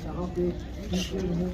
यहाँ पे टीचर हैं।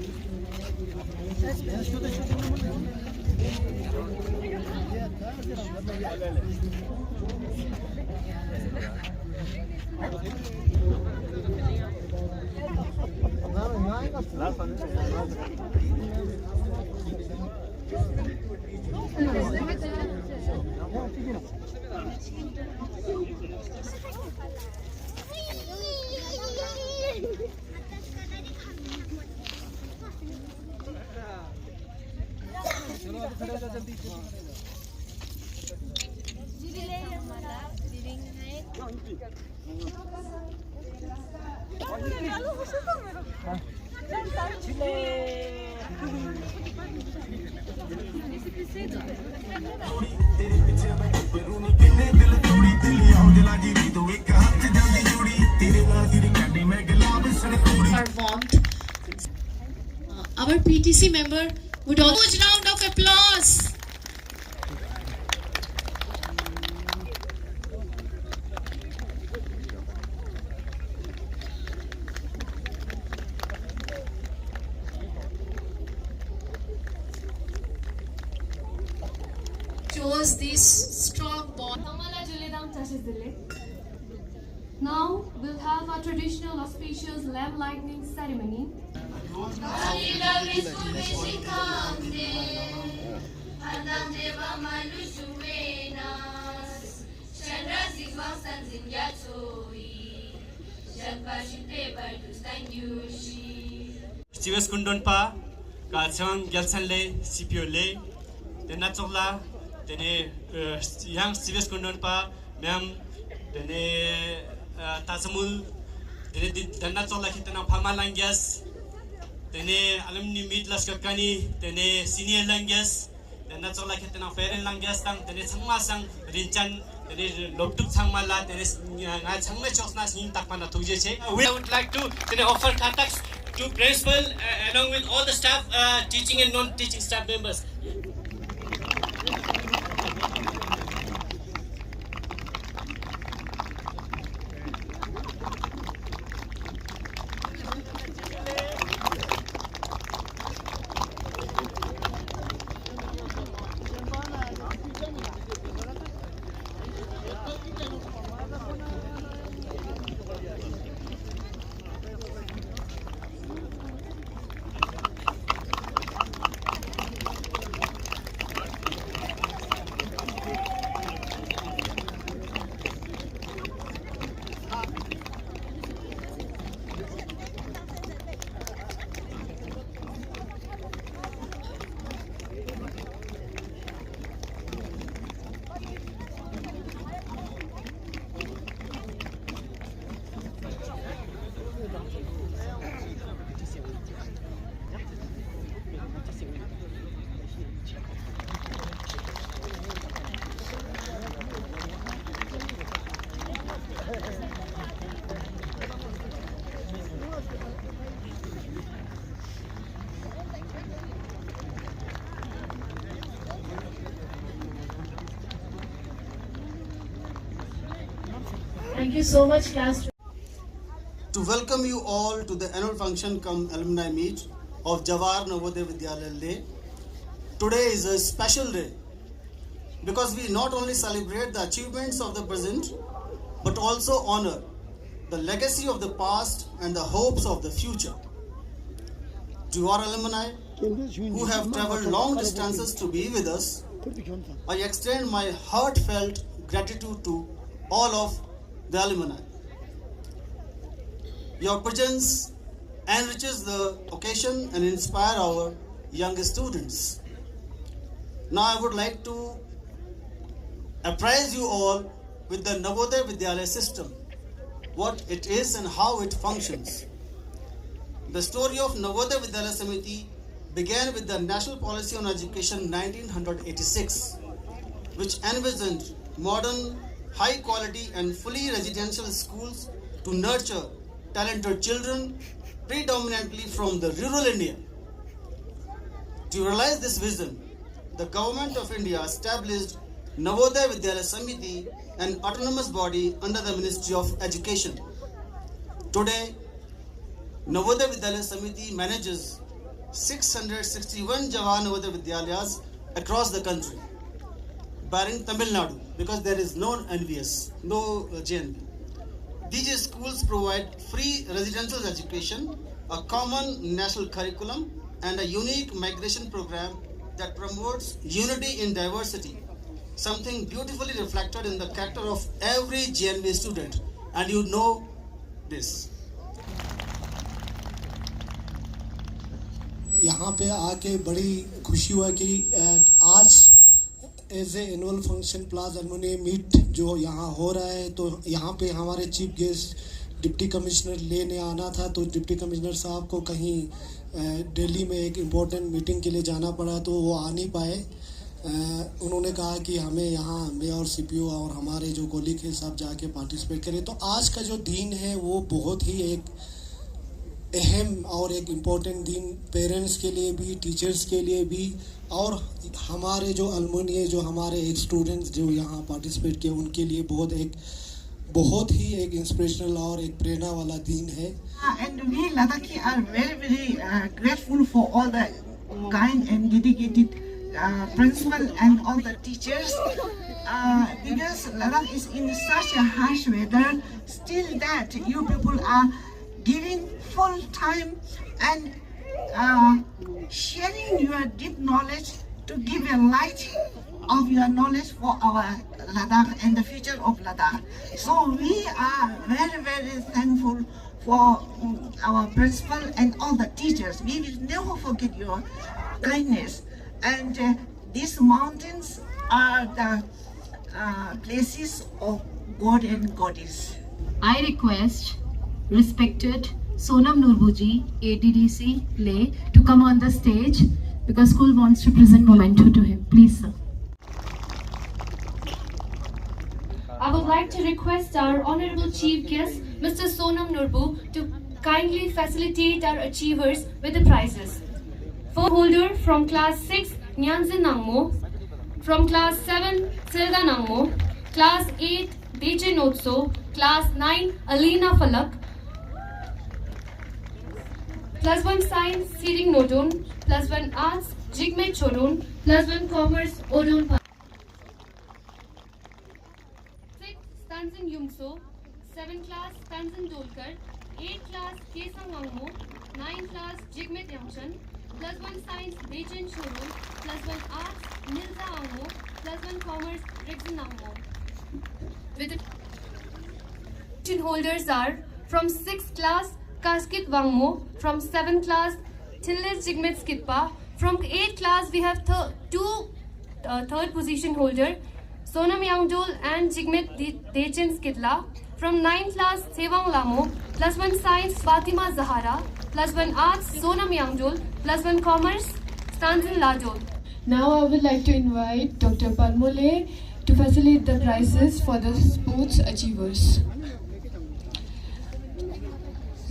Are warmed. Our PTC member would also huge round of applause. Shows this strong bond. Now we'll have a traditional auspicious lamp lighting ceremony. Stives Kundonpa, Kalsang Gelsanle, Sipiole, the Natsola, the young Stives Kundonpa, Mem, the Tazamul, the Natsola Hitana Pamalangas, the alumni meet Laskakani, the senior langas, the Natsola Hitana Feren Langasang, the Samasang, Rinchan. Lobtuk Sangmala, there is Sangma Chosnas in Takmana Tujeche. We would like to offer contacts to principal along with all the staff, teaching and non-teaching staff members. Thank you so much, class. To welcome you all to the annual function cum alumni meet of Jawahar Navodaya Vidyalaya Leh. Today is a special day because we not only celebrate the achievements of the present but also honor the legacy of the past and the hopes of the future. To our alumni who have traveled long distances to be with us, I extend my heartfelt gratitude to all of the alumni. Your presence enriches the occasion and inspire our young students. Now I would like to apprise you all with the Navodaya Vidyalaya system, what it is and how it functions. The story of Navodaya Vidyalaya Samiti began with the National Policy on Education 1986, which envisioned modern, high quality and fully residential schools to nurture talented children predominantly from the rural India. To realize this vision, the Government of India established Navodaya Vidyalaya Samiti, an autonomous body under the Ministry of Education. Today, Navodaya Vidyalaya Samiti manages 661 Jawahan Navodaya Vidyalayas across the country, barring Tamil Nadu, because there is no NVS, no JNV. These schools provide free residential education, a common national curriculum, and a unique migration program that promotes unity in diversity, something beautifully reflected in the character of every JNV student, and you know this. यहाँ पे आके बड़ी खुशी हुआ कि आज as a annual function plus alumni meet जो यहाँ हो रहा है, तो यहाँ पे हमारे चीफ गेस्ट डिप्टी कमिश्नर लेने आना था, तो डिप्टी कमिश्नर साहब को कहीं दिल्ली में एक इम्पोर्टेंट मीटिंग के लिए जाना पड़ा, तो वो आ नहीं पाए। उन्होंने कहा कि हमें यहाँ मैं और सीपीओ और हमारे जो कोलीग हैं सब जाके पार्टिसिपेट करें। तो आज का जो दिन है वो बहुत ही एक अहम और एक इम्पोर्टेंट दिन पेरेंट्स के लिए भी, टीचर्स के लिए भी, और हमारे जो अलुमनी जो हमारे एक स्टूडेंट्स जो यहाँ पार्टिसिपेट किए उनके लिए बहुत ही एक इंस्पिरेशनल और एक प्रेरणा वाला दिन है। And we Ladakhi are very grateful for all the kind and dedicated principal and all the teachers, because Ladakh is in such a harsh weather. Still that you people are giving full time and sharing your deep knowledge to give a light of your knowledge for our Ladakh and the future of Ladakh. So we are very thankful for our principal and all the teachers. We will never forget your kindness. And these mountains are the places of God and Goddess. I request respected Sonam Nurbuji, ADDC Lay, to come on the stage because school wants to present memento to him. Please, sir. I would like to request our Honorable Chief Guest, Mr. Sonam Nurbu, to kindly facilitate our achievers with the prizes. First holder from Class 6, Nyanzin Nangmo, from Class 7, Silda Nangmo, Class 8, Deje Notso, Class 9, Alina Falak, Plus 1 Science, Seeding Nodon, Plus 1 Arts, Jigme Chodon, Plus 1 Commerce, Odon. 6, Tanzin Yumso, 7 Class, Tanzin Dolkar, 8 Class, Kesang Angmo, 9 Class, Jigme Yamchan, Plus 1 Science, Dejen Chodon, Plus 1 Arts, Nilza Angmo, Plus 1 Commerce, Rixin Angmo. With the holders are from 6th class, Kaskit Wangmo, from 7th class, Tillis Jigmet Skitpa. From 8th class, we have two third position holder, Sonam Yangdol and Jigmet Dechen Skitla. From 9th class, Sewang Lamo, Plus 1 Science, Fatima Zahara, Plus 1 Arts, Sonam Yangdol, Plus 1 Commerce, Stanzin Lajol. Now I would like to invite Dr. Palmole to facilitate the prizes for the sports achievers.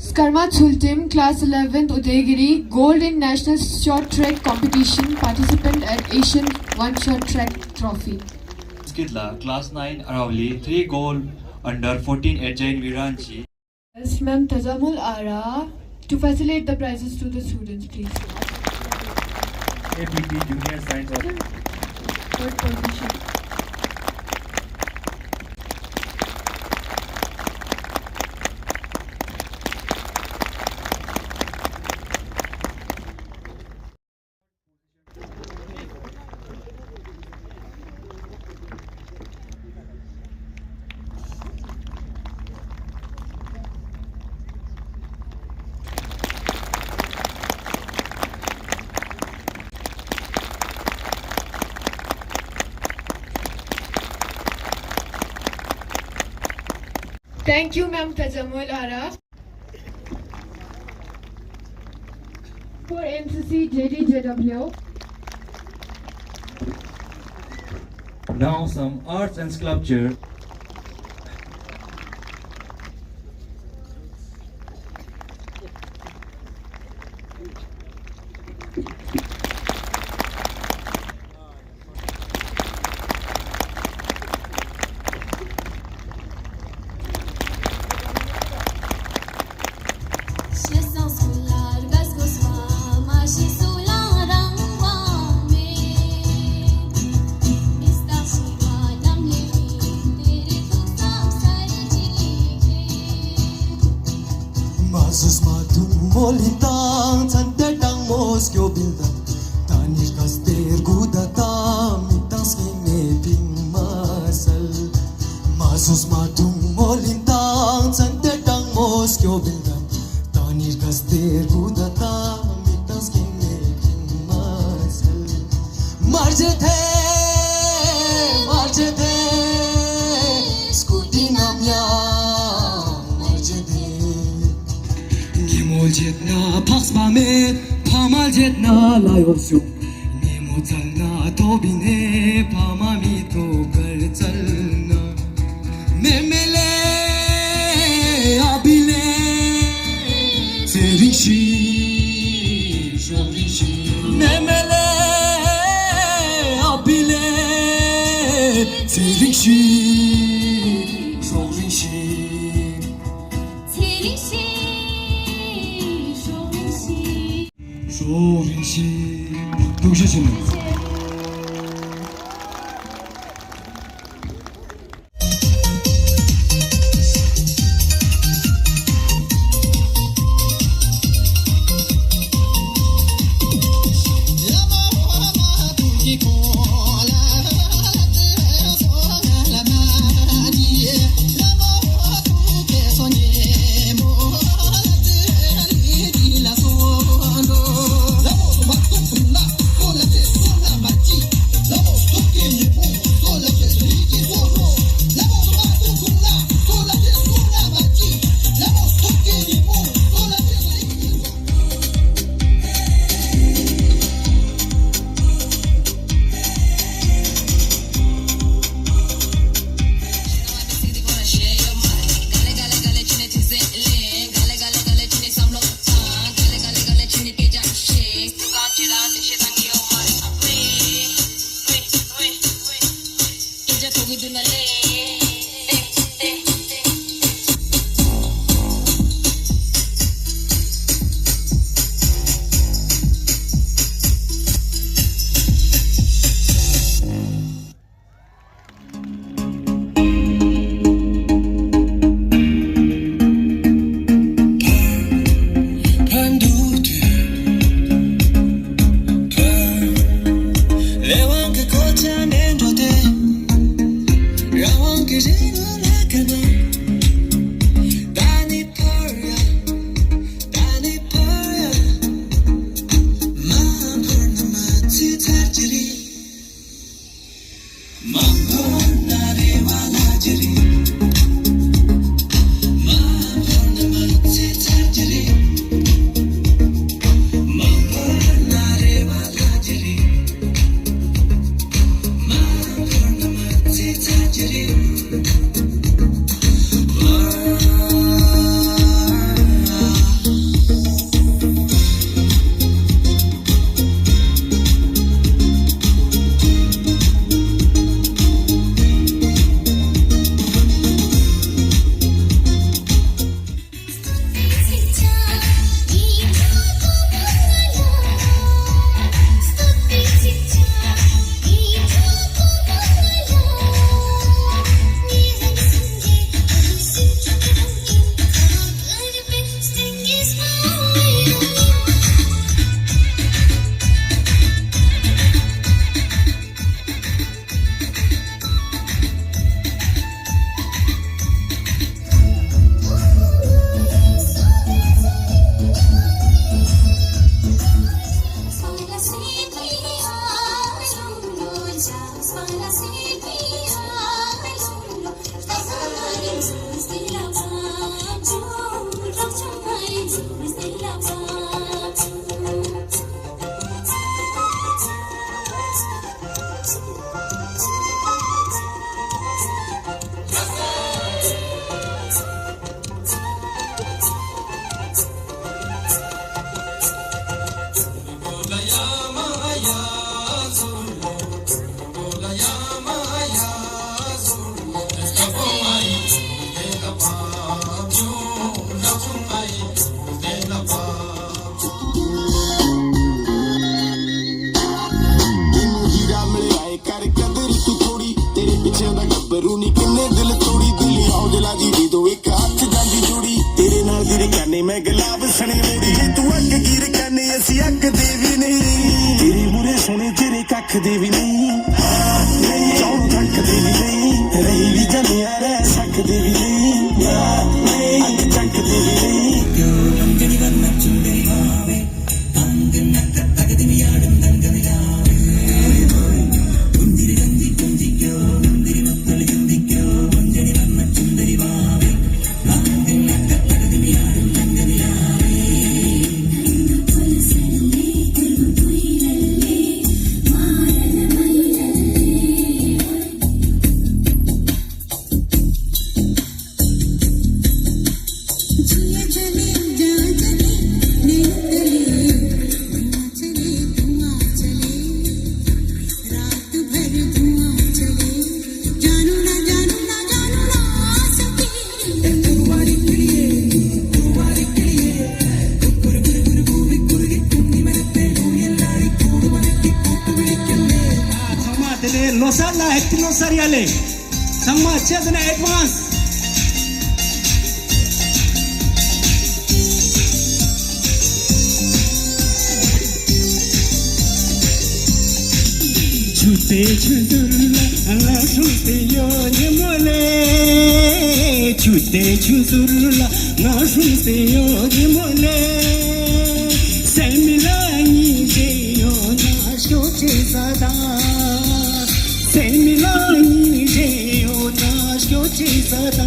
Skarma Chultim, Class 11th Udaygiri, Gold in National Short Track Competition, participant at Asian One Short Track Trophy. Skidla, Class 9 Aravali, 3 gold under 14 at Jain Viranchi. Yes, Ma'am Tazamul Ara to facilitate the prizes to the students, please. APT Junior Science of Third position. Thank you, Ma'am Tazamul Ara. For NCC JDJW. Now some arts and sculpture. molintang tante tang moskyo bilda tani kaster gudata mitang skine ping masal masus matung molintang tante tang moskyo bilda tani kaster gudata mitang skine ping masal marje the scooty namya marje the nimol jetna paxma me pamal jetna layopsu nimo chalna tobine pama mi to kar chalna memele abile serishi shorishi memele abile serishi shorishi 소민씨 동시에는 Sariale. Sangma Chesna advance. Chute chuzurla, Allah chute yo nimole. Chute chuzurla, na chute yo nimole. Semila je yo na shoche sada. Semila je yo na shoche sada.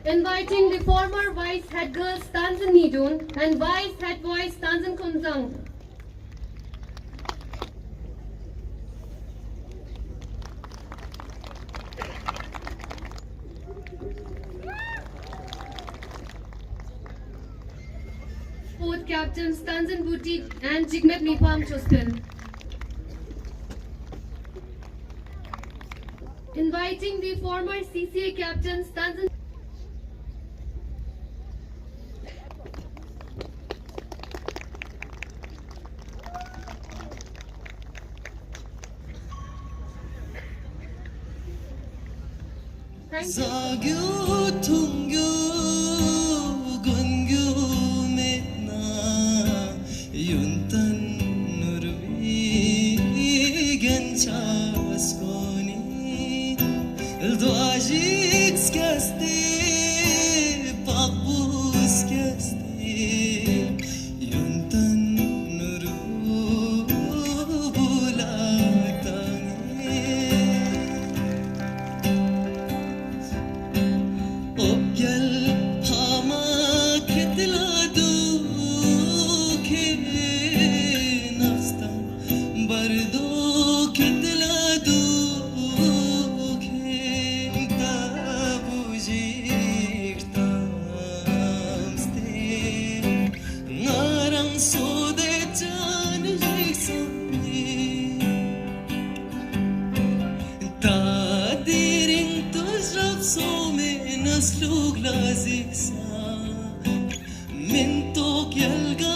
Inviting the former Vice Head Girls Tanzan Nidun and Vice Head Boys Tanzan Kunzang. Sport Captains Tanzan Buti and Jigmet Mipam Chuspil. Inviting the former CCA Captains Tanzan Zagyu tungyu gungyu metna yuntan nurvi genchaskoni dwajik skasti babus skasti yuntan nurvu bulaktani Obyal hama kitla dukhe nasta bardo kitla dukhe tabujiktamste narang sode chan jiksamni Tadirin tujrab some naslug laziksa min tok yalga